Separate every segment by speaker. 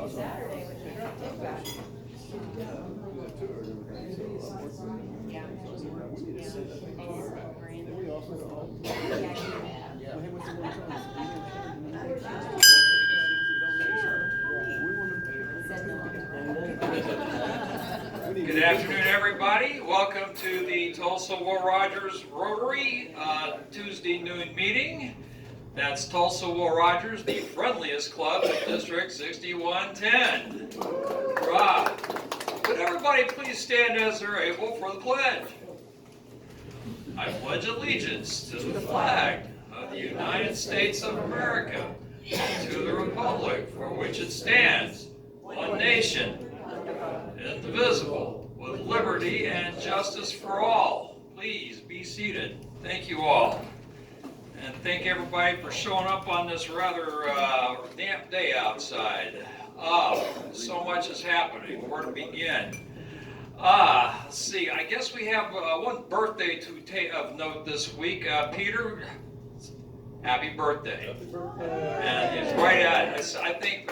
Speaker 1: Saturday, which is real big back.
Speaker 2: Good afternoon, everybody. Welcome to the Tulsa Will Rogers Rotary Tuesday noon meeting. That's Tulsa Will Rogers, the friendliest club in District 6110. Right. Would everybody please stand as they're able for the pledge? I pledge allegiance to the flag of the United States of America and to the republic for which it stands, one nation, indivisible, with liberty and justice for all. Please be seated. Thank you all. And thank everybody for showing up on this rather damp day outside. So much is happening. Where to begin? Let's see. I guess we have one birthday of note this week. Peter, happy birthday. And it's right at it. I think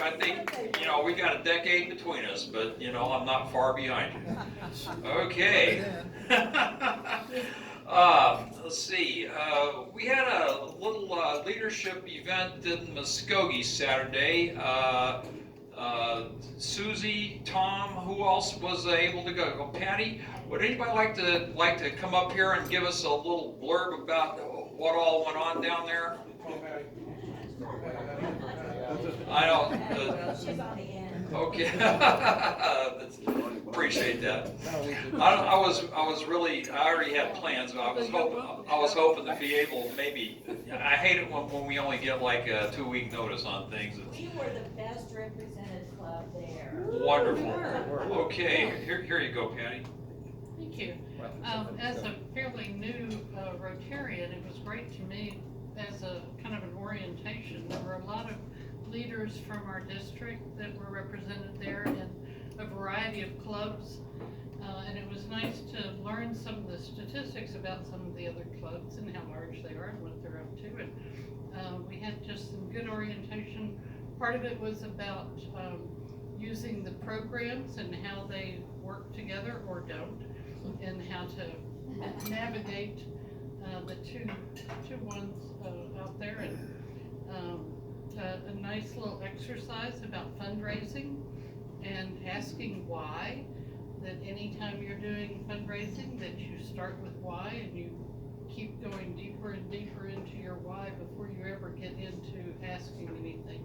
Speaker 2: we got a decade between us, but I'm not far behind you. Okay. Let's see. We had a little leadership event in Muskogee Saturday. Susie, Tom, who else was able to go? Patty, would anybody like to come up here and give us a little blurb about what all went on down there? I don't.
Speaker 1: She's on the end.
Speaker 2: Okay. Appreciate that. I already had plans, but I was hoping to be able, maybe. I hate it when we only get like a 2-week notice on things.
Speaker 1: We were the best represented club there.
Speaker 2: Wonderful. Okay, here you go, Patty.
Speaker 3: Thank you. As a fairly new Rotarian, it was great to meet as a kind of an orientation. There were a lot of leaders from our district that were represented there in a variety of clubs, and it was nice to learn some of the statistics about some of the other clubs and how large they are and what they're up to. And we had just some good orientation. Part of it was about using the programs and how they work together or don't, and how to navigate the two ones out there, and a nice little exercise about fundraising and asking why. That anytime you're doing fundraising, that you start with why and you keep going deeper and deeper into your why before you ever get into asking anything.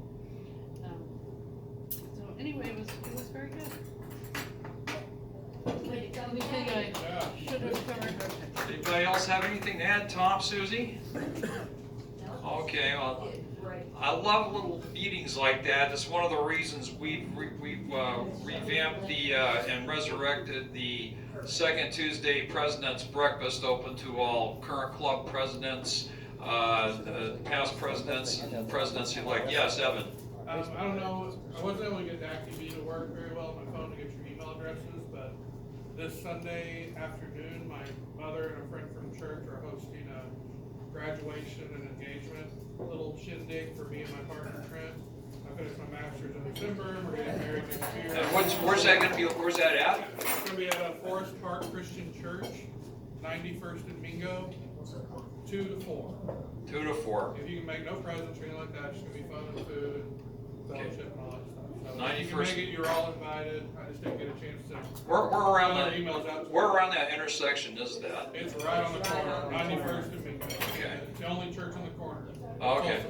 Speaker 3: So anyway, it was very good. Anything I should have covered?
Speaker 2: Anybody else have anything to add? Tom, Susie? Okay, well, I love little meetings like that. It's one of the reasons we've revamped and resurrected the second Tuesday President's Breakfast, open to all current club presidents, past presidents, and presidents-elect. Yes, Evan?
Speaker 4: I don't know, I wasn't able to get the ActiveE to work very well on my phone to get your email addresses, but this Sunday afternoon, my mother and a friend from church are hosting a graduation and engagement little shindig for me and my partner Trent. I finished my master's in December, and we're getting married next year.
Speaker 2: And where's that going to be? Where's that at?
Speaker 4: It's going to be at Forest Park Christian Church, 91st and Mingo, 2 to 4.
Speaker 2: 2 to 4.
Speaker 4: If you can make no presents or anything like that, it's going to be fun and food and fellowship and all that stuff. So if you can
Speaker 2: 91st.
Speaker 4: make it, you're all invited. I just didn't get a chance to.
Speaker 2: Where around
Speaker 4: emails out.
Speaker 2: where around that intersection is that?
Speaker 4: It's right on the corner, 91st and Mingo.
Speaker 2: Okay.
Speaker 4: It's the only church on the corner.
Speaker 2: Okay.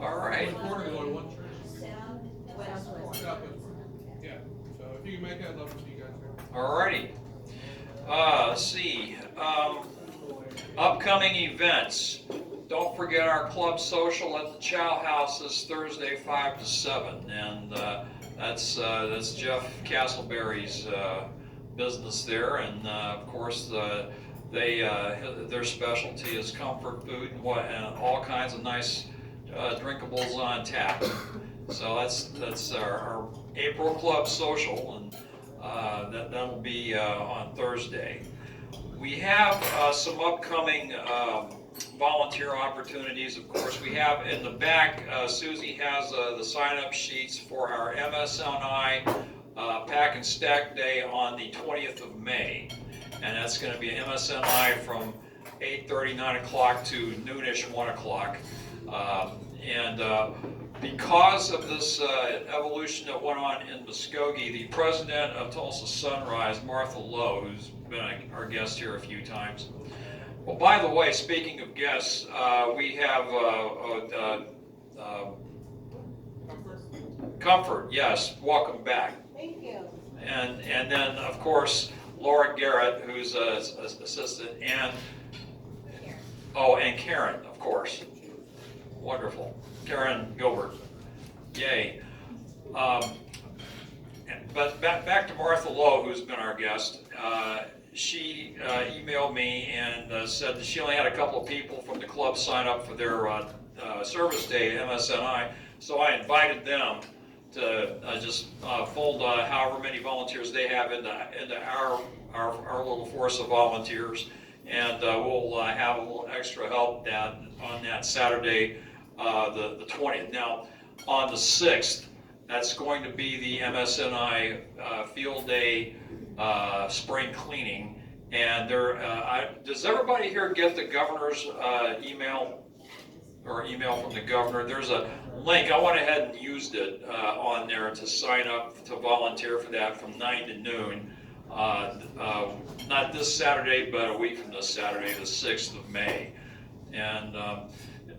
Speaker 2: All right.
Speaker 4: On the corner, there's only one church.
Speaker 1: Southwest.
Speaker 4: Southwest. Yeah. So if you can make it, I'd love to see you guys there.
Speaker 2: All righty. Let's see. Upcoming events. Don't forget our club social at the Chow House this Thursday, 5 to 7, and that's Jeff Castleberry's business there, and of course their specialty is comfort food and all kinds of nice drinkables on tap. So that's our April club social, and that'll be on Thursday. We have some upcoming volunteer opportunities, of course, we have in the back, Susie has the sign-up sheets for our MSNI Pack and Stack Day on the 20th of May. And that's going to be MSNI from 8:30, 9 o'clock to noonish, 1 o'clock. Because of this evolution that went on in Muskogee, the president of Tulsa Sunrise, Martha Lowe, who's been our guest here a few times. Well, by the way, speaking of guests, we have Comfort, yes, welcome back.
Speaker 1: Thank you.
Speaker 2: And then, of course, Laura Garrett, who's an assistant, and Karen, of course. Wonderful. Karen Gilbert. Yay. But back to Martha Lowe, who's been our guest. She emailed me and said that she only had a couple of people from the club sign up for their service day at MSNI. So I invited them to just fold however many volunteers they have into our little force of volunteers. And we'll have a little extra help on that Saturday, the 20th. Now, on the 6th, that's going to be the MSNI field day spring cleaning. And does everybody here get the governor's email or email from the governor? There's a link. I went ahead and used it on there to sign up to volunteer for that from 9 to noon. Not this Saturday, but a week from this Saturday, the 6th of May. And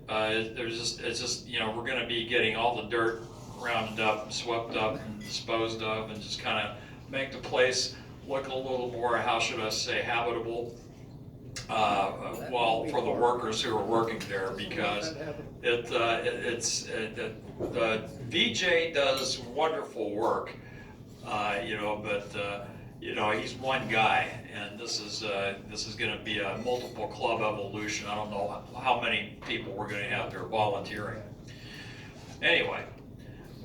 Speaker 2: it's just, we're going to be getting all the dirt rounded up, swept up, and disposed of, and just kind of make the place look a little more, how should I say, habitable. For the workers who are working there, because the VJ does wonderful work, but he's one guy, and this is going to be a multiple club evolution. I don't know how many people we're going to have there volunteering. Anyway,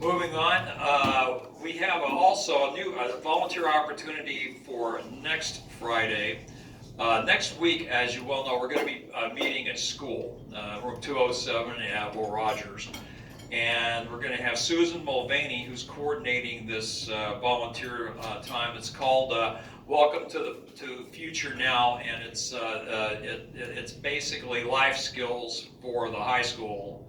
Speaker 2: moving on, we have also a new volunteer opportunity for next Friday. Next week, as you well know, we're going to be meeting at school, room 207 at Will Rogers. And we're going to have Susan Mulvaney, who's coordinating this volunteer time. It's called Welcome to the Future Now, and it's basically life skills for the high school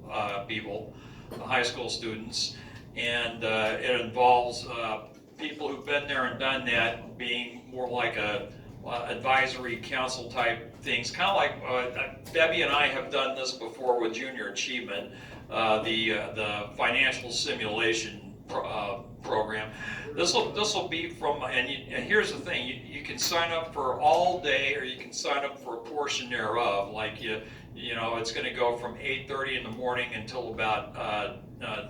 Speaker 2: people, the high school students. And it involves people who've been there and done that, being more like a advisory council type things, kind of like Debbie and I have done this before with Junior Achievement, the financial simulation program. This will be from, and here's the thing, you can sign up for all day, or you can sign up for a portion thereof. Like it's going to go from 8:30 in the morning until about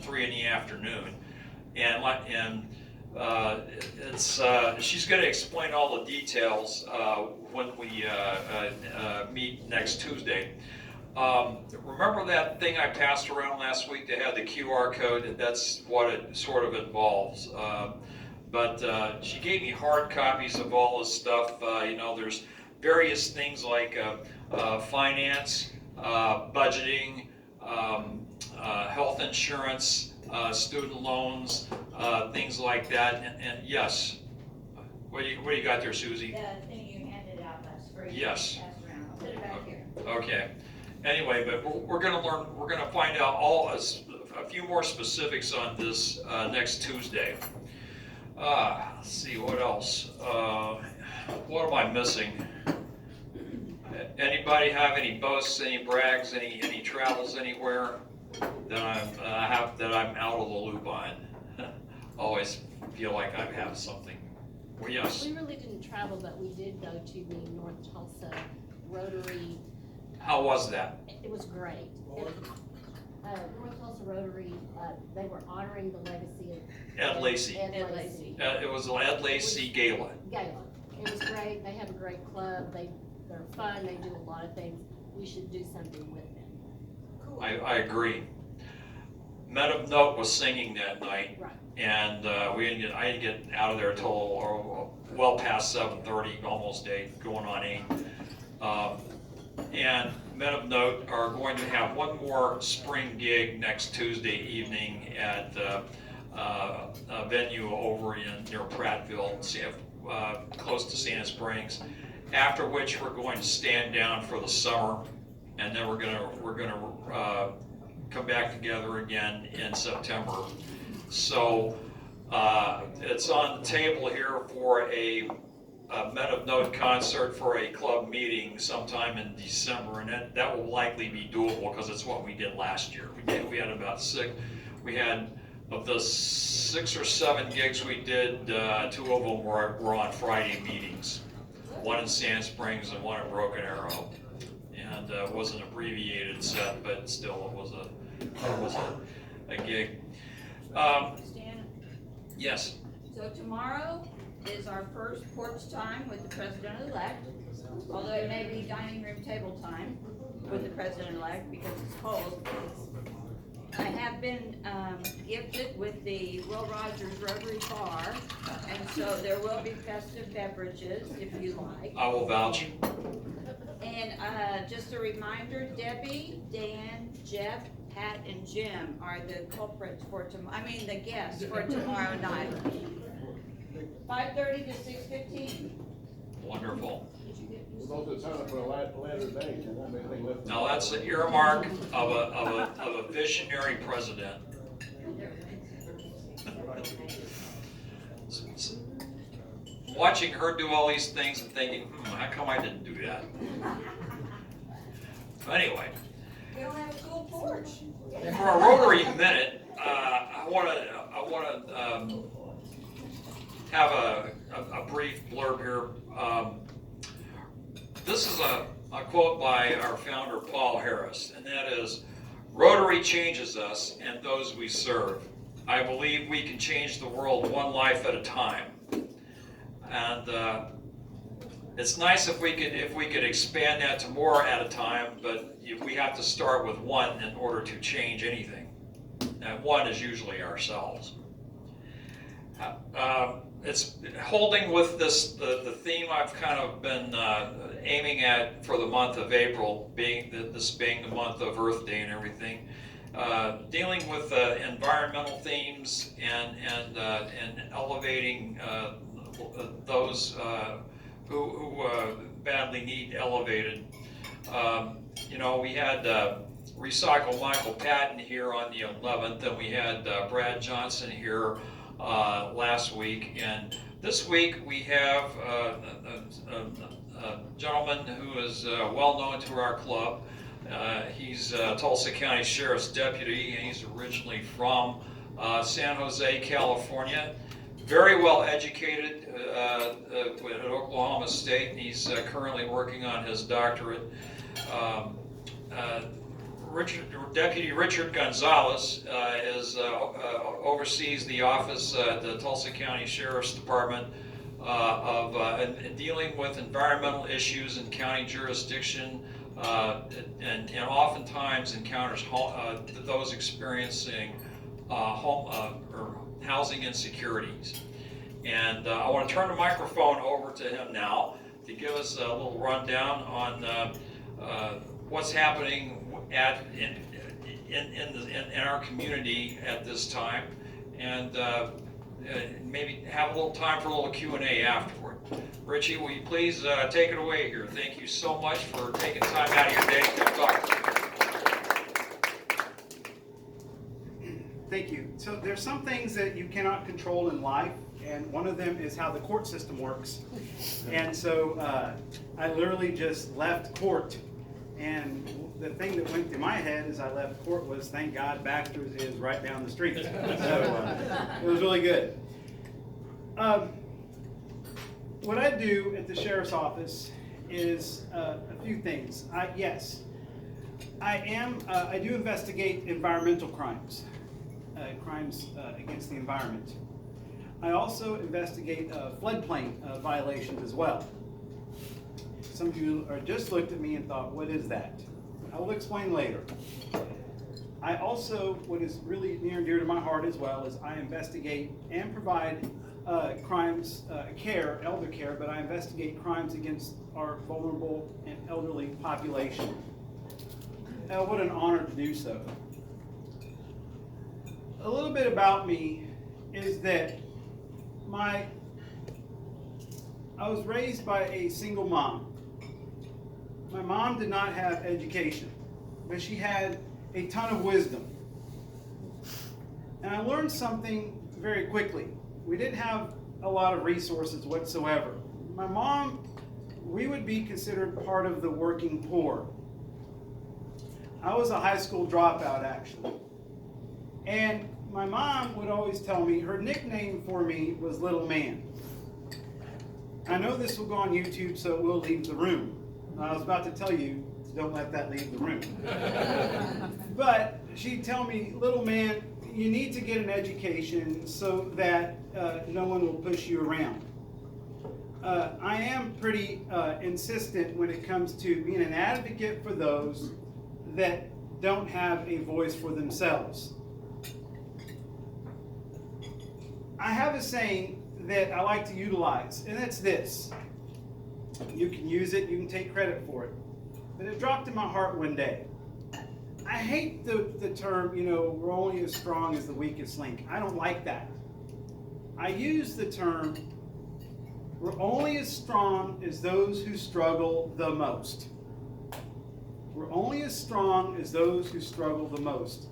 Speaker 2: 3 in the afternoon, and she's going to explain all the details when we meet next Tuesday. Remember that thing I passed around last week that had the QR code? That's what it sort of involves. But she gave me hard copies of all this stuff. There's various things like finance, budgeting, health insurance, student loans, things like that. And yes, what do you got there, Susie?
Speaker 1: The thing you handed out last spring.
Speaker 2: Yes.
Speaker 1: Passed around. I'll put it back here.
Speaker 2: Okay. Anyway, but we're going to learn. We're going to find out a few more specifics on this next Tuesday. Let's see what else. What am I missing? Anybody have any boasts, any brags, any travels anywhere that I'm out of the loop on? Always feel like I have something. Well, yes.
Speaker 5: We really didn't travel, but we did go to the North Tulsa Rotary.
Speaker 2: How was that?
Speaker 5: It was great. North Tulsa Rotary, they were honoring the legacy of
Speaker 2: Ed Lacey.
Speaker 5: Ed Lacey.
Speaker 2: It was an Ed Lacey Gala.
Speaker 5: Gala. It was great. They have a great club. They're fun. They do a lot of things. We should do something with them.
Speaker 2: I agree. Men of Note was singing that night.
Speaker 5: Right.
Speaker 2: And I didn't get out of there until well past 7:30, almost 8, going on 8. And men of note are going to have one more spring gig next Tuesday evening at a venue over near Prattville, close to Santa Springs. After which we're going to stand down for the summer, and then we're gonna come back together again in September. So it's on the table here for a Men of Note concert for a club meeting sometime in December, and that will likely be doable because it's what we did last year. We had about of the 6 or 7 gigs we did, 2 of them were on Friday meetings. One in Sand Springs and one at Broken Arrow. And it was an abbreviated set, but still it was a gig.
Speaker 1: Stan,
Speaker 2: Yes.
Speaker 1: so tomorrow is our first porch time with the president-elect, although it may be dining room table time with the president-elect because it's cold. I have been gifted with the Will Rogers Rotary Bar, and so there will be festive beverages if you like.
Speaker 2: I will vouch.
Speaker 1: And just a reminder, Debbie, Dan, Jeff, Pat, and Jim are the culprits for the guests for tomorrow night. 5:30 to 6:15.
Speaker 2: Wonderful.
Speaker 6: We're going to sign up for a later date, there won't be anything left.
Speaker 2: Now that's the earmark of a visionary president. Watching her do all these things and thinking, how come I didn't do that? Anyway,
Speaker 1: We don't have a full porch.
Speaker 2: for a Rotary Minute, I want to have a brief blurb here. This is a quote by our founder, Paul Harris, and that is, "Rotary changes us and those we serve. I believe we can change the world one life at a time." And it's nice if we could expand that to more at a time, but we have to start with one in order to change anything. And one is usually ourselves. It's holding with the theme I've kind of been aiming at for the month of April, this being the month of Earth Day and everything, dealing with environmental themes and elevating those who badly need elevated. We had Recycle Michael Patton here on the 11th, and we had Brad Johnson here last week, and this week we have a gentleman who is well known to our club. He's Tulsa County Sheriff's Deputy, and he's originally from San Jose, California. Very well educated at Oklahoma State, and he's currently working on his doctorate. Deputy Richard Gonzales oversees the office at the Tulsa County Sheriff's Department of dealing with environmental issues in county jurisdiction, and oftentimes encounters those experiencing housing insecurities. And I want to turn the microphone over to him now to give us a little rundown on what's happening in our community at this time, and maybe have a little time for a little Q&A afterward. Richie, will you please take it away here? Thank you so much for taking time out of your day to come talk to me.
Speaker 7: Thank you. So there's some things that you cannot control in life, and one of them is how the court system works. And so I literally just left court, and the thing that went through my head as I left court was, thank God Baxter is right down the street. So it was really good. What I do at the sheriff's office is a few things. I do investigate environmental crimes. Crimes against the environment. I also investigate floodplain violations as well. Some of you just looked at me and thought, what is that? I will explain later. I also, what is really near and dear to my heart as well, is I investigate and provide crimes, elder care, but I investigate crimes against our vulnerable and elderly population. what an honor to do so. A little bit about me is that I was raised by a single mom. My mom did not have education, but she had a ton of wisdom. And I learned something very quickly. We didn't have a lot of resources whatsoever. My mom, we would be considered part of the working poor. I was a high school dropout, actually. And my mom would always tell me, her nickname for me was Little Man. I know this will go on YouTube, so it will leave the room. I was about to tell you, don't let that leave the room. But she'd tell me, Little Man, you need to get an education so that no one will push you around. I am pretty insistent when it comes to being an advocate for those that don't have a voice for themselves. I have a saying that I like to utilize, and it's this. You can use it, you can take credit for it. But it dropped in my heart one day. I hate the term, we're only as strong as the weakest link. I don't like that. I use the term, we're only as strong as those who struggle the most. We're only as strong as those who struggle the most.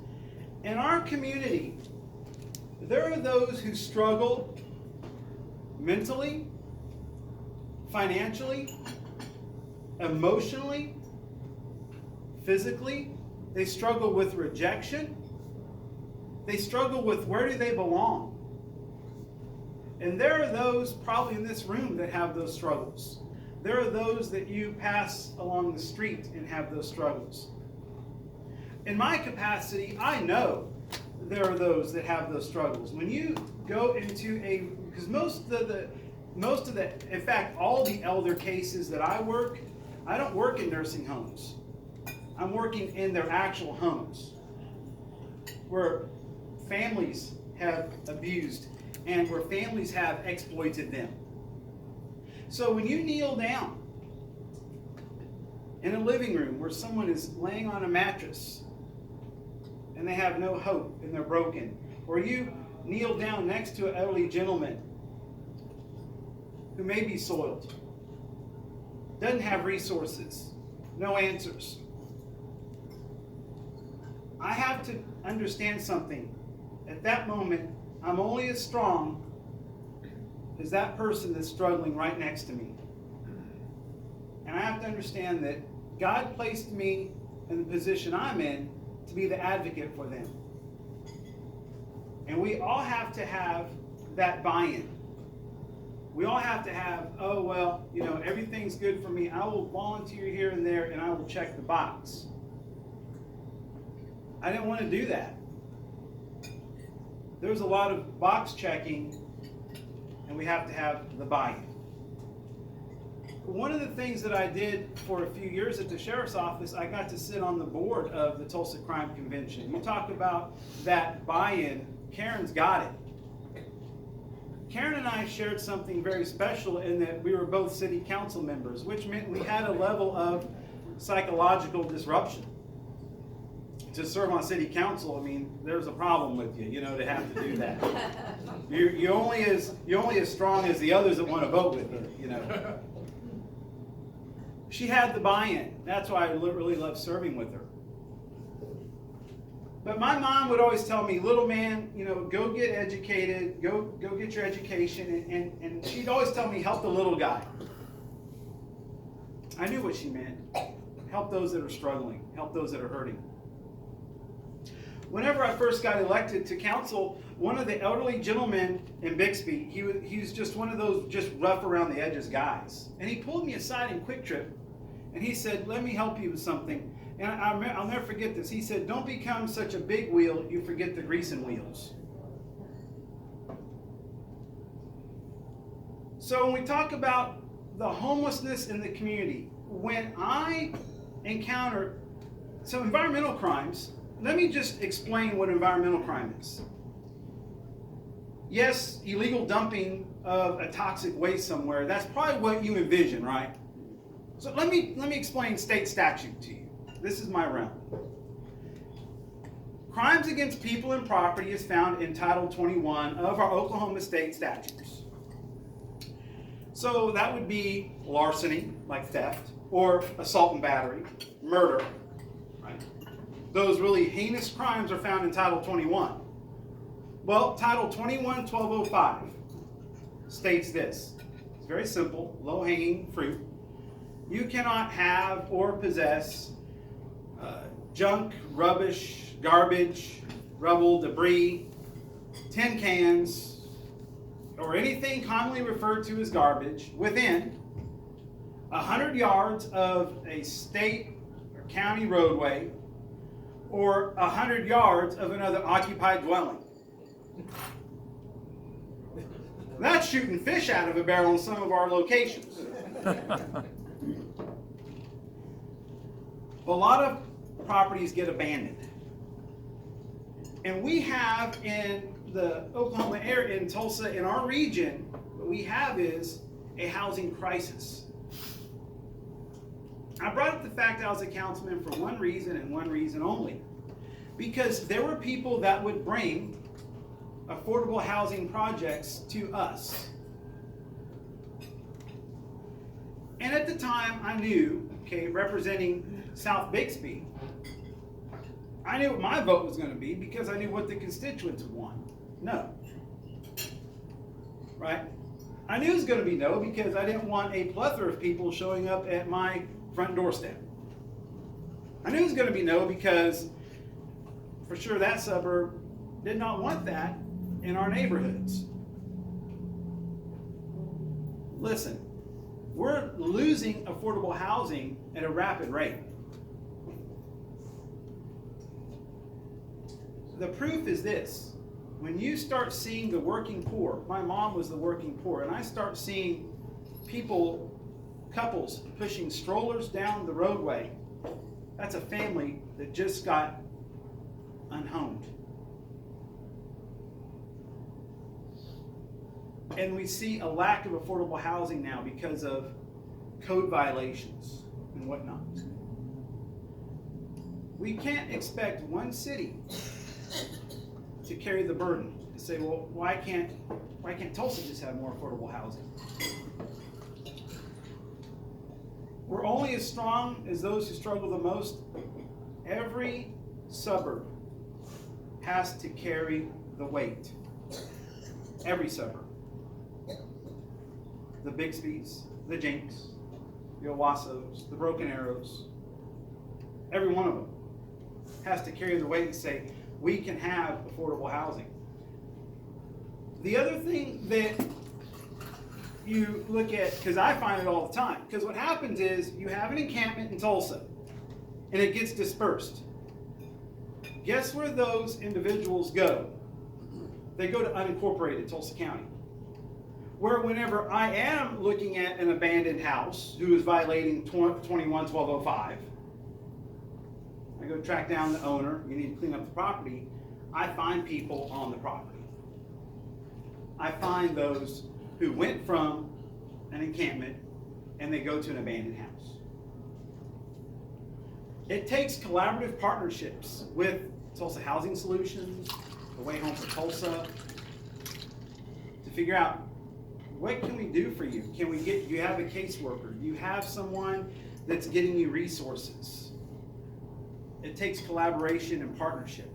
Speaker 7: In our community, there are those who struggle mentally, financially, emotionally, physically. They struggle with rejection. They struggle with where do they belong. And there are those probably in this room that have those struggles. There are those that you pass along the street and have those struggles. In my capacity, I know there are those that have those struggles. When you go into because most of the, in fact, all the elder cases that I don't work in nursing homes. I'm working in their actual homes where families have abused and where families have exploited them. So when you kneel down in a living room where someone is laying on a mattress and they have no hope and they're broken, or you kneel down next to an elderly gentleman who may be soiled, doesn't have resources, no answers, I have to understand something. At that moment, I'm only as strong as that person that's struggling right next to me. And I have to understand that God placed me in the position I'm in to be the advocate for them. And we all have to have that buy-in. We all have to have, everything's good for me. I will volunteer here and there and I will check the box. I didn't want to do that. There's a lot of box checking, and we have to have the buy-in. One of the things that I did for a few years at the sheriff's office, I got to sit on the board of the Tulsa Crime Convention. You talk about that buy-in, Karen's got it. Karen and I shared something very special in that we were both city council members, which meant we had a level of psychological disruption. To serve on city council, there's a problem with you, to have to do that. You're only as strong as the others that want to vote with you, She had the buy-in. That's why I really love serving with her. But my mom would always tell me, Little Man, go get educated, go get your education, and she'd always tell me, help the little guy. I knew what she meant. Help those that are struggling, help those that are hurting. Whenever I first got elected to council, one of the elderly gentlemen in Bixby, he was just one of those just rough around the edges guys. And he pulled me aside in Quick Trip, and he said, let me help you with something. And I'll never forget this. He said, don't become such a big wheel, you forget the grease and wheels. So when we talk about the homelessness in the community, when I encounter some environmental crimes, let me just explain what environmental crime is. Yes, illegal dumping of a toxic waste somewhere, that's probably what you envision, right? So let me explain state statute to you. This is my realm. Crimes against people and property is found in Title 21 of our Oklahoma state statutes. So that would be larceny, like theft, or assault and battery, murder, right? Those really heinous crimes are found in Title 21. Well, Title 21-1205 states this. It's very simple, low-hanging fruit. You cannot have or possess junk, rubbish, garbage, rubble, debris, tin cans, or anything commonly referred to as garbage within 100 yards of a state or county roadway or 100 yards of another occupied dwelling. That's shooting fish out of a barrel in some of our locations. A lot of properties get abandoned. And we have in the Oklahoma area, in Tulsa, in our region, what we have is a housing crisis. I brought up the fact I was a councilman for one reason and one reason only. Because there were people that would bring affordable housing projects to us. And at the time I knew, representing South Bixby, I knew what my vote was going to be because I knew what the constituents would want. No. Right? I knew it was going to be no because I didn't want a plethora of people showing up at my front doorstep. I knew it was going to be no because for sure that suburb did not want that in our neighborhoods. Listen, we're losing affordable housing at a rapid rate. The proof is this. When you start seeing the working poor, my mom was the working poor, and I start seeing people, couples pushing strollers down the roadway, that's a family that just got unhomed. And we see a lack of affordable housing now because of code violations and whatnot. We can't expect one city to carry the burden, to say, well, why can't Tulsa just have more affordable housing? We're only as strong as those who struggle the most. Every suburb has to carry the weight. Every suburb. The Bixbys, the Jinks, the Owassos, the Broken Arrows, every one of them has to carry the weight and say, we can have affordable housing. The other thing that you look at, because I find it all the time, because what happens is you have an encampment in Tulsa and it gets dispersed. Guess where those individuals go? They go to unincorporated Tulsa County. Where whenever I am looking at an abandoned house who is violating 21-1205, I go track down the owner, you need to clean up the property, I find people on the property. I find those who went from an encampment and they go to an abandoned house. It takes collaborative partnerships with Tulsa Housing Solutions, the Way Home for Tulsa, to figure out what can we do for you? Can we get, you have a caseworker, you have someone that's getting you resources. It takes collaboration and partnership.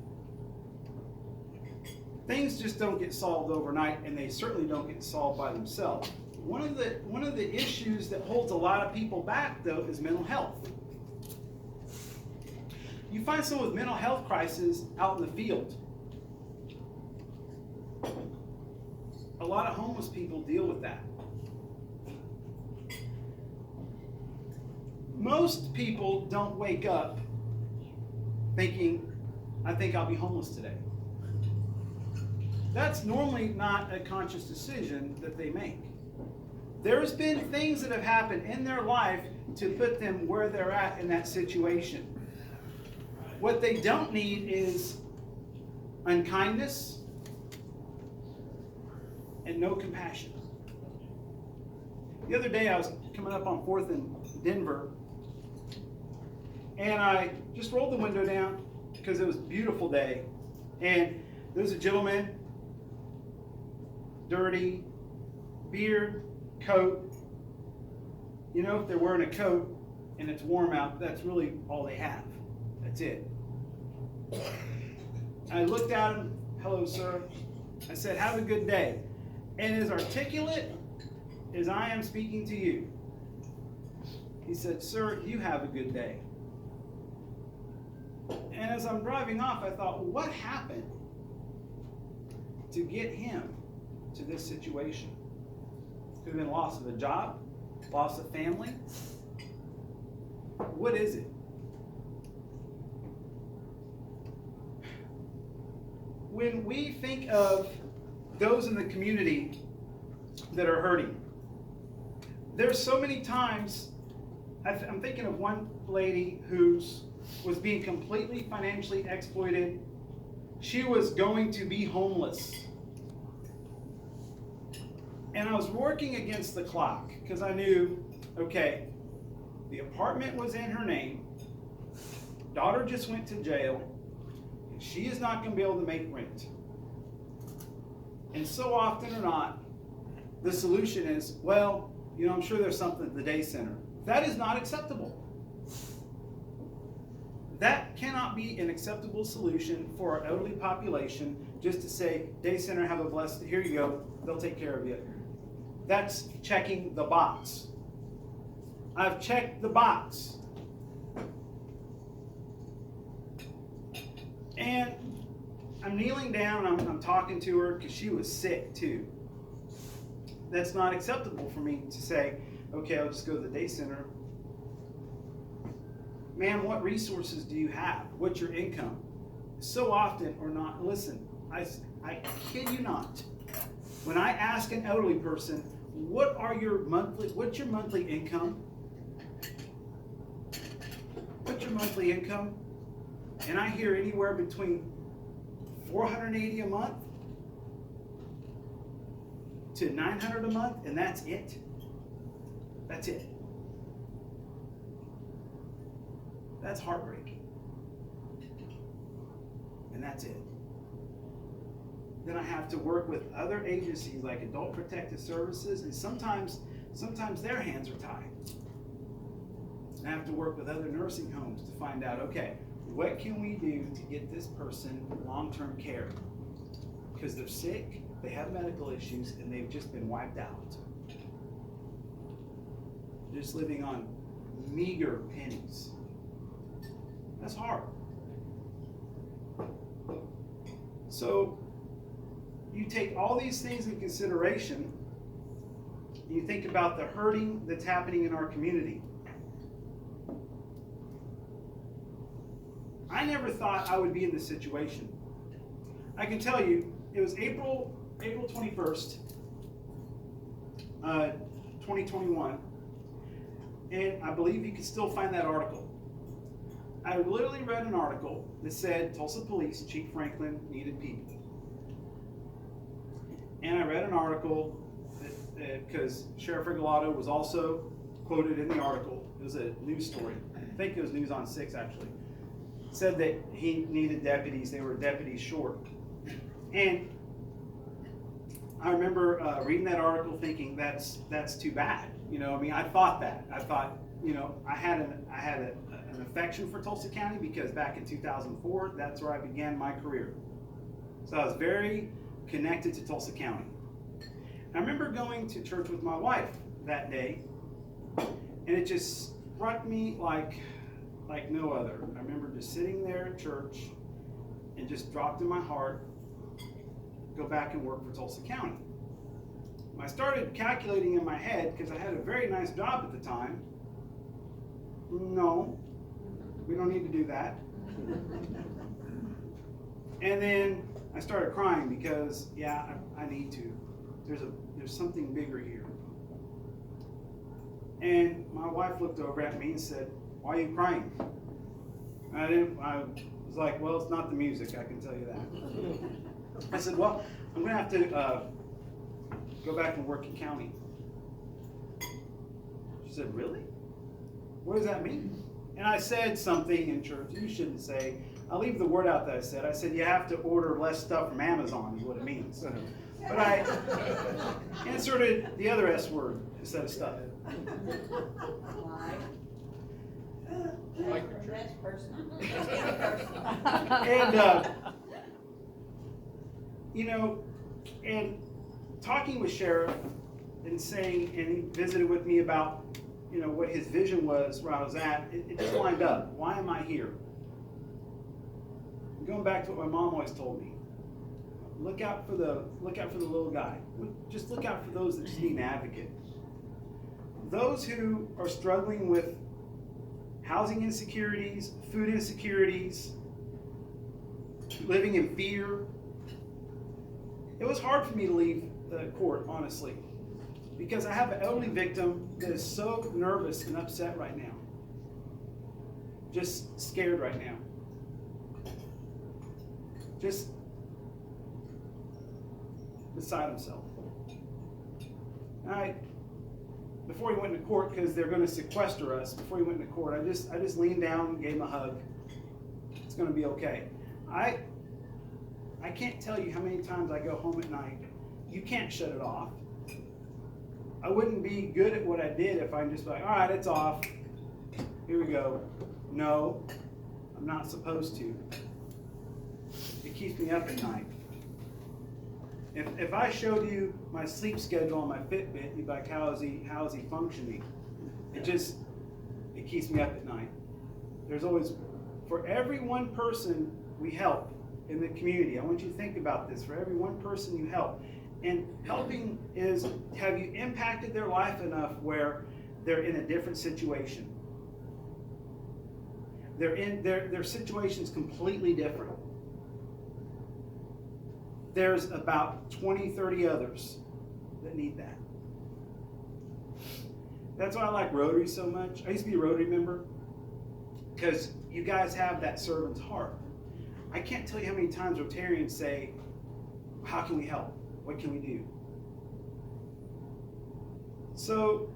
Speaker 7: Things just don't get solved overnight, and they certainly don't get solved by themselves. One of the issues that holds a lot of people back, though, is mental health. You find someone with mental health crisis out in the field. A lot of homeless people deal with that. Most people don't wake up thinking, I think I'll be homeless today. That's normally not a conscious decision that they make. There's been things that have happened in their life to put them where they're at in that situation. What they don't need is unkindness and no compassion. The other day I was coming up on 4th in Denver, and I just rolled the window down because it was a beautiful day. And there's a gentleman, dirty, beard, coat. You know, if they're wearing a coat and it's warm out, that's really all they have. That's it. I looked at him, hello, sir. I said, have a good day. And as articulate as I am speaking to you, he said, sir, you have a good day. And as I'm driving off, I thought, well, what happened to get him to this situation? Could have been loss of a job, loss of family. What is it? When we think of those in the community that are hurting, there's so many times, I'm thinking of one lady who was being completely financially exploited. She was going to be homeless. And I was working against the clock because I knew, okay, the apartment was in her name, daughter just went to jail, and she is not going to be able to make rent. And so often or not, the solution is, well, you know, I'm sure there's something at the day center. That is not acceptable. That cannot be an acceptable solution for our elderly population, just to say, day center, have a blessed, here you go, they'll take care of you. That's checking the box. I've checked the box. And I'm kneeling down, I'm talking to her because she was sick too. That's not acceptable for me to say, okay, I'll just go to the day center. Ma'am, what resources do you have? What's your income? So often or not, listen, I kid you not. When I ask an elderly person, what's your monthly income? What's your monthly income? And I hear anywhere between $480 a month to $900 a month, and that's it. That's it. That's heartbreaking. And that's it. Then I have to work with other agencies like Adult Protective Services, and sometimes their hands are tied. And I have to work with other nursing homes to find out, okay, what can we do to get this person long-term care? Because they're sick, they have medical issues, and they've just been wiped out. They're just living on meager pennies. That's hard. So you take all these things in consideration, and you think about the hurting that's happening in our community. I never thought I would be in this situation. I can tell you, it was April 21st, 2021, and I believe you can still find that article. I literally read an article that said Tulsa Police Chief Franklin needed people. And I read an article because Sheriff Regalado was also quoted in the article. It was a news story. I think it was News on 6 actually. It said that he needed deputies. They were deputies short. And I remember reading that article thinking that's too bad. You know, I mean, I thought that. I thought, you know, I had an affection for Tulsa County because back in 2004, that's where I began my career. So I was very connected to Tulsa County. I remember going to church with my wife that day, and it just struck me like no other. I remember just sitting there at church and just dropped in my heart, go back and work for Tulsa County. I started calculating in my head, because I had a very nice job at the time. No, we don't need to do that. And then I started crying because, yeah, I need to. There's something bigger here. And my wife looked over at me and said, "Why are you crying?" I was like, "Well, it's not the music, I can tell you that." I said, "Well, I'm going to have to go back and work in county." She said, "Really? What does that mean?" And I said something in church you shouldn't say. I'll leave the word out that I said you have to order less stuff from Amazon is what it means. But I inserted the other S word instead of stuff.
Speaker 1: Why?
Speaker 4: Like your church.
Speaker 1: That's personal. Let's get it personal.
Speaker 7: And, you know, and talking with Sheriff and saying, and he visited with me about, you know, what his vision was where I was at, it just lined up. Why am I here? Going back to what my mom always told me. Look out for the little guy. Just look out for those that just need an advocate. Those who are struggling with housing insecurities, food insecurities, living in fear. It was hard for me to leave the court, honestly, because I have an elderly victim that is so nervous and upset right now. Just scared right now. Just beside himself. Before he went into court, because they're going to sequester us, before he went into court, I just leaned down and gave him a hug. It's going to be okay. I can't tell you how many times I go home at night. You can't shut it off. I wouldn't be good at what I did if I'm just like, all right, it's off. Here we go. No, I'm not supposed to. It keeps me up at night. If I showed you my sleep schedule on my Fitbit, you'd be like, how is he functioning? It keeps me up at night. There's always, for every one person we help in the community, I want you to think about this, for every one person you help. And helping is, have you impacted their life enough where they're in a different situation? Their situation's completely different. There's about 20, 30 others that need that. That's why I like Rotary so much. I used to be a Rotary member because you guys have that servant's heart. I can't tell you how many times Rotarians say, how can we help? What can we do? So,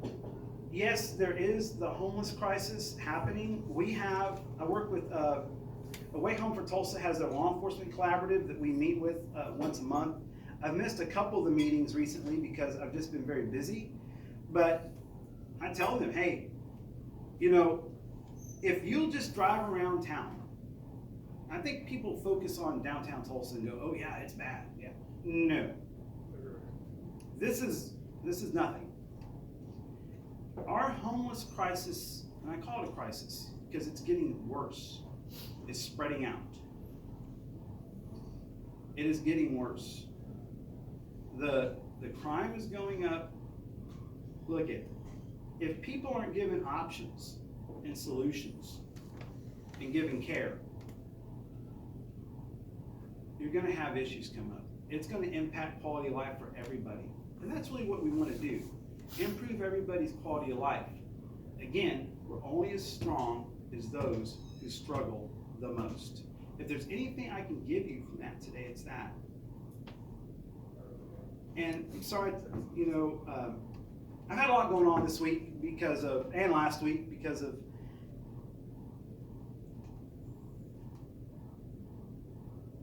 Speaker 7: yes, there is the homeless crisis happening. I work with A Way Home for Tulsa has a law enforcement collaborative that we meet with once a month. I've missed a couple of the meetings recently because I've just been very busy. But I tell them, hey, you know, if you'll just drive around town, I think people focus on downtown Tulsa and go, oh yeah, it's bad. Yeah. No. This is nothing. Our homeless crisis, and I call it a crisis because it's getting worse. Is spreading out. It is getting worse. The crime is going up. Look at, if people aren't given options and solutions and given care, you're going to have issues come up. It's going to impact quality of life for everybody. And that's really what we want to do. Improve everybody's quality of life. Again, we're only as strong as those who struggle the most. If there's anything I can give you from that today, it's that. And I'm sorry, you know, I've had a lot going on this week and last week because of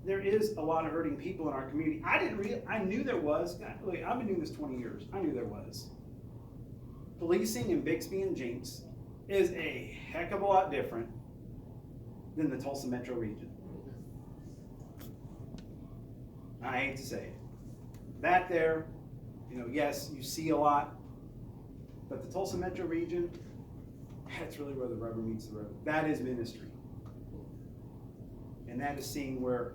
Speaker 7: there is a lot of hurting people in our community. I knew there was. Look, I've been doing this 20 years. I knew there was. Policing in Bixby and Jinx is a heck of a lot different than the Tulsa metro region. I hate to say it. That there, you know, yes, you see a lot, but the Tulsa metro region, that's really where the rubber meets the road. That is ministry. And that is seeing where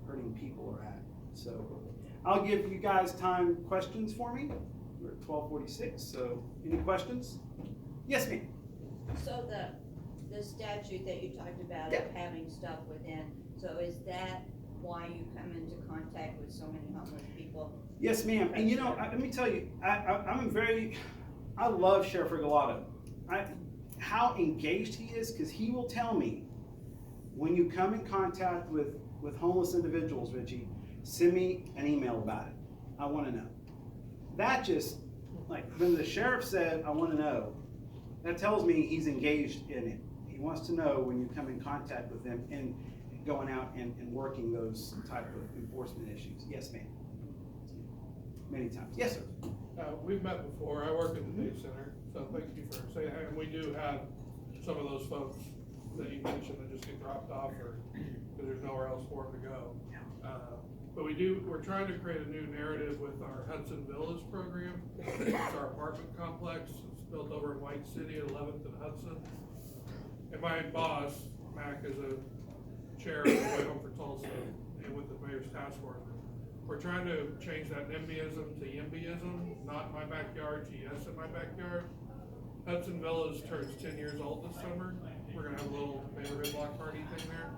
Speaker 7: hurting people are at. So I'll give you guys time questions for me. We're at 12:46, so any questions? Yes, ma'am.
Speaker 1: So the statute that you talked about
Speaker 7: Yeah.
Speaker 1: of having stuff within, so is that why you come into contact with so many homeless people?
Speaker 7: Yes, ma'am. And you know, let me tell you, I love Sheriff Regalado. How engaged he is, because he will tell me, when you come in contact with homeless individuals, Richie, send me an email about it. I want to know. That just, like, when the sheriff said, I want to know, that tells me he's engaged in it. He wants to know when you come in contact with them and going out and working those type of enforcement issues. Yes, ma'am. Many times. Yes, sir.
Speaker 4: We've met before. I work at the News Center, so thank you for saying that. And we do have some of those folks that you mentioned that just get dropped off or because there's nowhere else for them to go. But we're trying to create a new narrative with our Hudson Villas program. It's our apartment complex. It's built over in White City at 11th and Hudson. And my boss, Mac, is a chair on the way home for Tulsa and with the mayor's task force. We're trying to change that NIMBYism to YIMBYism, not my backyard to yes in my backyard. Hudson Villas turns 10 years old this summer. We're gonna have a little neighborhood block party thing there.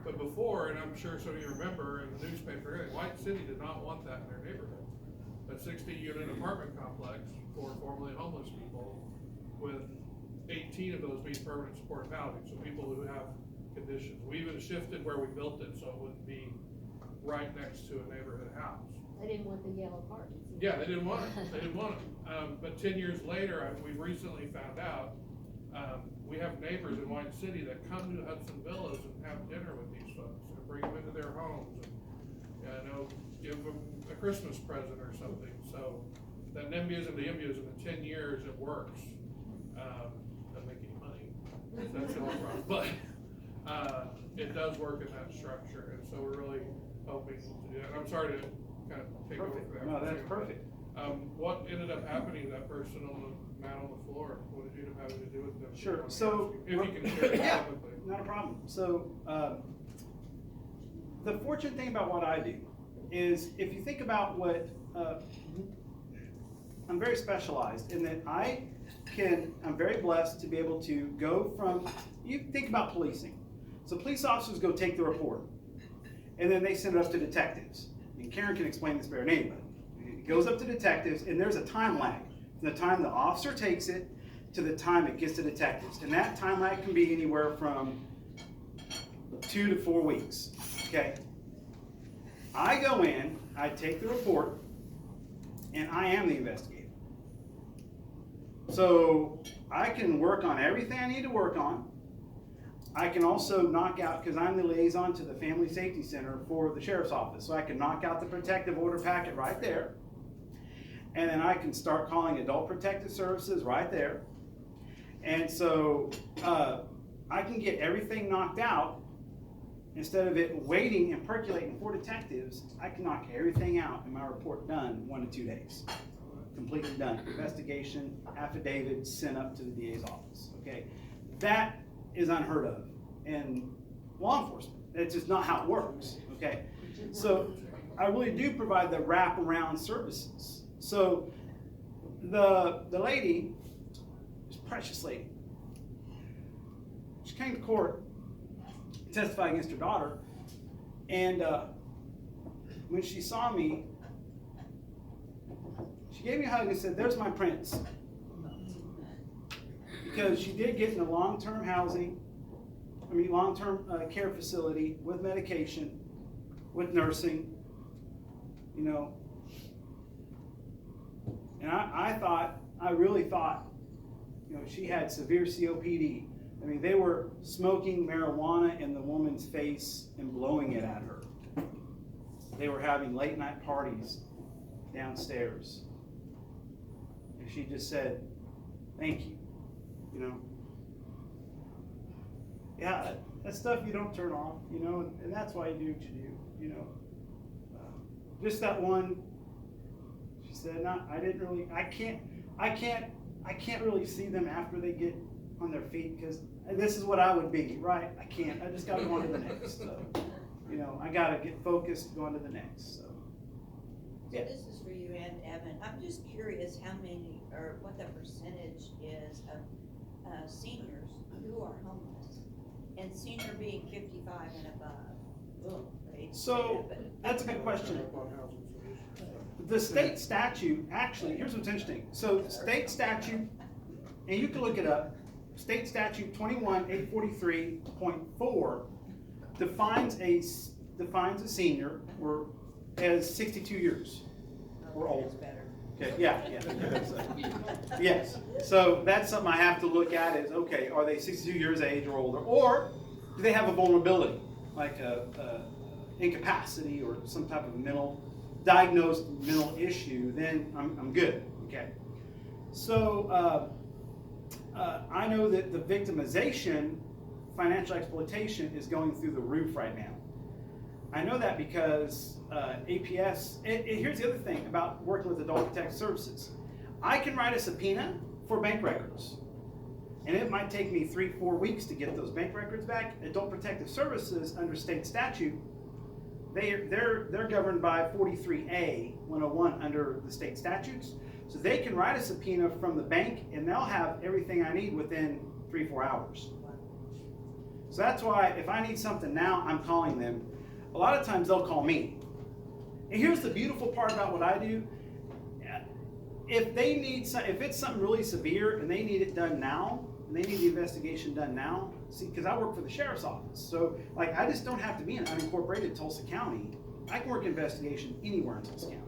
Speaker 4: But before, and I'm sure some of you remember in the newspaper, White City did not want that in their neighborhood. A 60-unit apartment complex for formerly homeless people, with 18 of those being permanent supportive housing, so people who have conditions. We even shifted where we built it so it wouldn't be right next to a neighborhood house.
Speaker 5: They didn't want the yellow carpets.
Speaker 4: Yeah, they didn't want it. They didn't want it. But 10 years later, we've recently found out we have neighbors in White City that come to Hudson Villas and have dinner with these folks and bring them into their homes and give them a Christmas present or something. So that NIMBYism to YIMBYism in 10 years it works. Doesn't make any money. That's the only problem. But it does work in that structure, and so we're really hoping to do that. And I'm sorry to kind of take over for that.
Speaker 7: No, that's perfect.
Speaker 4: What ended up happening to that person on the man on the floor? What did you end up having to do with them?
Speaker 7: Sure. So,
Speaker 4: if you can share it
Speaker 7: yeah,
Speaker 4: publicly.
Speaker 7: not a problem. So, the fortunate thing about what I do is, if you think about what I'm very specialized in that I'm very blessed to be able to go from. You think about policing. So police officers go take the report, and then they send it up to detectives. And Karen can explain this better than anybody. It goes up to detectives, and there's a time lag from the time the officer takes it to the time it gets to detectives. And that time lag can be anywhere from 2 to 4 weeks, okay? I go in, I take the report, and I am the investigator. So I can work on everything I need to work on. I can also knock out, because I'm the liaison to the Family Safety Center for the Sheriff's Office, so I can knock out the protective order packet right there. And then I can start calling Adult Protective Services right there. And so I can get everything knocked out. Instead of it waiting and percolating for detectives, I can knock everything out and my report done 1 to 2 days. Completely done. Investigation, affidavit, sent up to the DA's office, okay? That is unheard of in law enforcement. It's just not how it works, okay? So I really do provide the wraparound services. So the lady, this precious lady, she came to court, testifying against her daughter, and when she saw me, she gave me a hug and said, "There's my prince." Because she did get in a long-term care facility with medication, with nursing, And I really thought, she had severe COPD. I mean, they were smoking marijuana in the woman's face and blowing it at her. They were having late night parties downstairs. And she just said, "Thank you." Yeah, that's stuff you don't turn off, and that's why you do what you do, just that one, she said, "No, I can't really see them after they get on their feet, because this is what I would be, right? I just gotta go on to the next, so, I gotta get focused, go on to the next, so. Yeah.
Speaker 8: This is for you and Evan. I'm just curious how many, or what the percentage is of seniors who are homeless, and senior being 55 and above. Ugh, I hate to say
Speaker 7: So,
Speaker 8: that, but-
Speaker 7: that's a good question.
Speaker 4: Up on housing solutions.
Speaker 7: The state statute, actually, here's what's interesting. So state statute, and you can look it up, state statute 21-843.4 defines a senior as 62 years or
Speaker 8: Okay,
Speaker 7: old.
Speaker 8: that's better.
Speaker 7: Okay, yeah. Yes, so that's something I have to look at is, okay, are they 62 years of age or older? Or do they have a vulnerability, like a incapacity or some type of diagnosed mental issue? Then I'm good, okay? So I know that the victimization, financial exploitation is going through the roof right now. I know that because APS, and here's the other thing about working with Adult Protective Services. I can write a subpoena for bank records, and it might take me 3-4 weeks to get those bank records back. Adult Protective Services, under state statute, they're governed by 43A 101 under the state statutes. So they can write a subpoena from the bank, and they'll have everything I need within 3-4 hours. So that's why if I need something now, I'm calling them. A lot of times they'll call me. And here's the beautiful part about what I do. If it's something really severe and they need it done now, and they need the investigation done now, see, because I work for the sheriff's office. So like, I just don't have to be in unincorporated Tulsa County. I can work investigation anywhere in Tulsa County.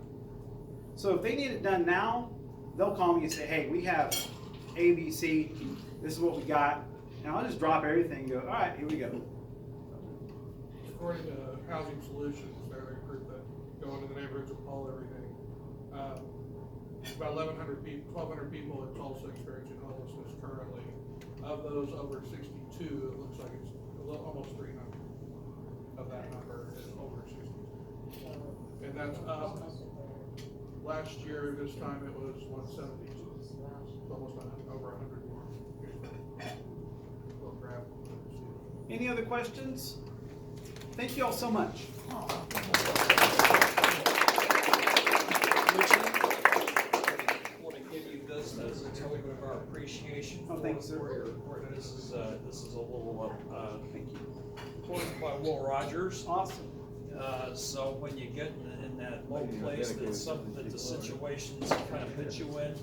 Speaker 7: So if they need it done now, they'll call me and say, hey, we have A, B, C, this is what we got. And I'll just drop everything and go, all right, here we go.
Speaker 4: According to Housing Solutions, they're the group that go into the neighborhoods and poll everything. About 1,100 people, 1,200 people in Tulsa experiencing homelessness currently. Of those over 62, it looks like it's almost 300 of that number is over 62. And that's up. Last year, this time it was 170. It's almost over 100 more. Little graph.
Speaker 7: Any other questions? Thank you all so much.
Speaker 2: Want to give you this as a token of our appreciation
Speaker 7: Thanks, sir.
Speaker 2: for your work. This is a little thank you. Quoted by Will Rogers.
Speaker 7: Awesome.
Speaker 2: So when you get in that low place that the situations kind of put you in,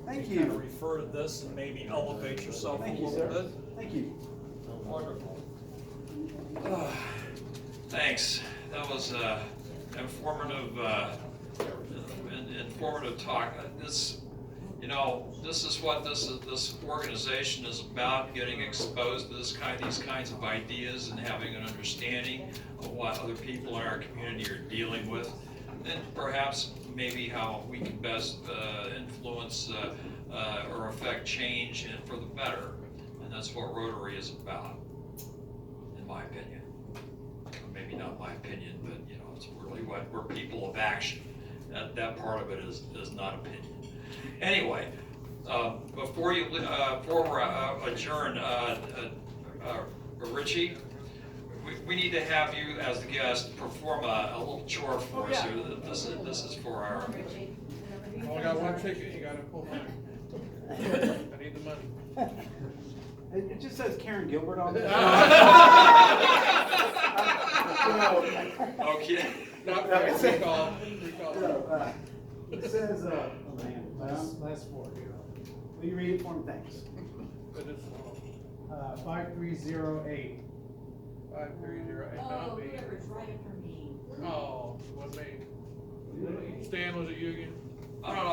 Speaker 7: Thank
Speaker 2: you kind of
Speaker 7: you.
Speaker 2: refer to this and maybe elevate yourself
Speaker 7: Thank
Speaker 2: a
Speaker 7: you,
Speaker 2: little
Speaker 7: sir.
Speaker 2: bit.
Speaker 7: Thank you.
Speaker 2: Wonderful. Thanks. That was informative talk. This is what this organization is about: getting exposed to these kinds of ideas and having an understanding of what other people in our community are dealing with, and perhaps maybe how we can best influence or affect change for the better. And that's what Rotary is about, in my opinion. Maybe not my opinion, but it's really what we're people of action. That part of it is not opinion. Anyway, before we adjourn, Richie, we need to have you as the guest perform a little chore for us here. This is for our.
Speaker 4: I only got one ticket. You gotta pull mine. I need the money.
Speaker 7: It just says Karen Gilbert on it.
Speaker 2: Okay.
Speaker 4: Not recall.
Speaker 7: It says, oh man.
Speaker 9: Last four.
Speaker 7: Will you read it for me? Thanks.
Speaker 9: 5308.
Speaker 4: 5308.
Speaker 8: Oh,
Speaker 4: Not me.
Speaker 8: whoever's right after me.
Speaker 4: Oh, wasn't me. Stan, was it you again?
Speaker 2: I don't know. I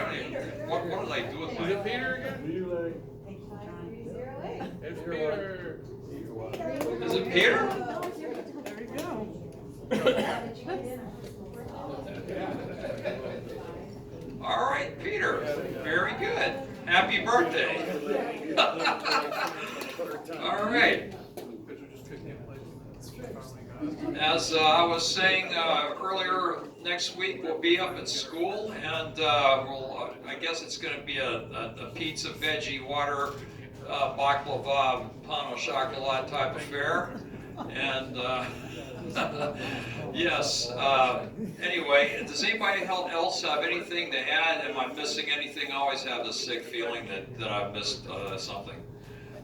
Speaker 2: don't even. What did I do with
Speaker 4: Was
Speaker 2: my?
Speaker 4: it Peter again? It's Peter.
Speaker 2: Is it Peter?
Speaker 4: There you go.
Speaker 2: All right, Peter. Very good. Happy birthday. All right. As I was saying earlier, next week we'll be up at school, and I guess it's going to be a pizza, veggie, water, baklava, pan au chocolat type affair. And yes, anyway, does anybody else have anything to add? Am I missing anything? I always have this sick feeling that I've missed something.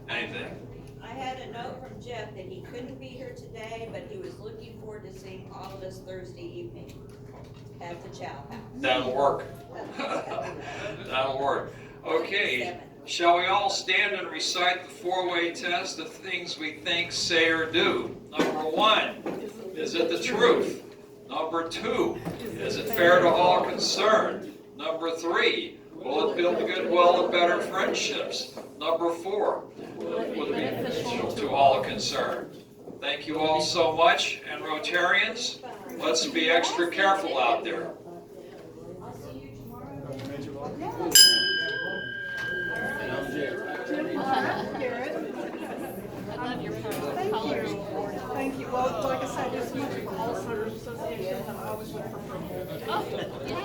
Speaker 2: Anything?
Speaker 8: I had a note from Jeff that he couldn't be here today, but he was looking forward to seeing all of us Thursday evening at the Chow House.
Speaker 2: That'll work. That'll work. Okay, shall we all stand and recite the four-way test of things we think, say, or do? Number one, is it the truth? Number two, is it fair to all concerned? Number 3, will it build goodwill and better friendships? Number 4, will it be beneficial to all concerned? Thank you all so much, and Rotarians, let's be extra careful out there.
Speaker 5: I love your
Speaker 10: Thank
Speaker 5: colors.
Speaker 10: you. Thank you. Well, like I said, this is the Alzheimer's Association, and I always look for purple.
Speaker 5: Oh, yeah.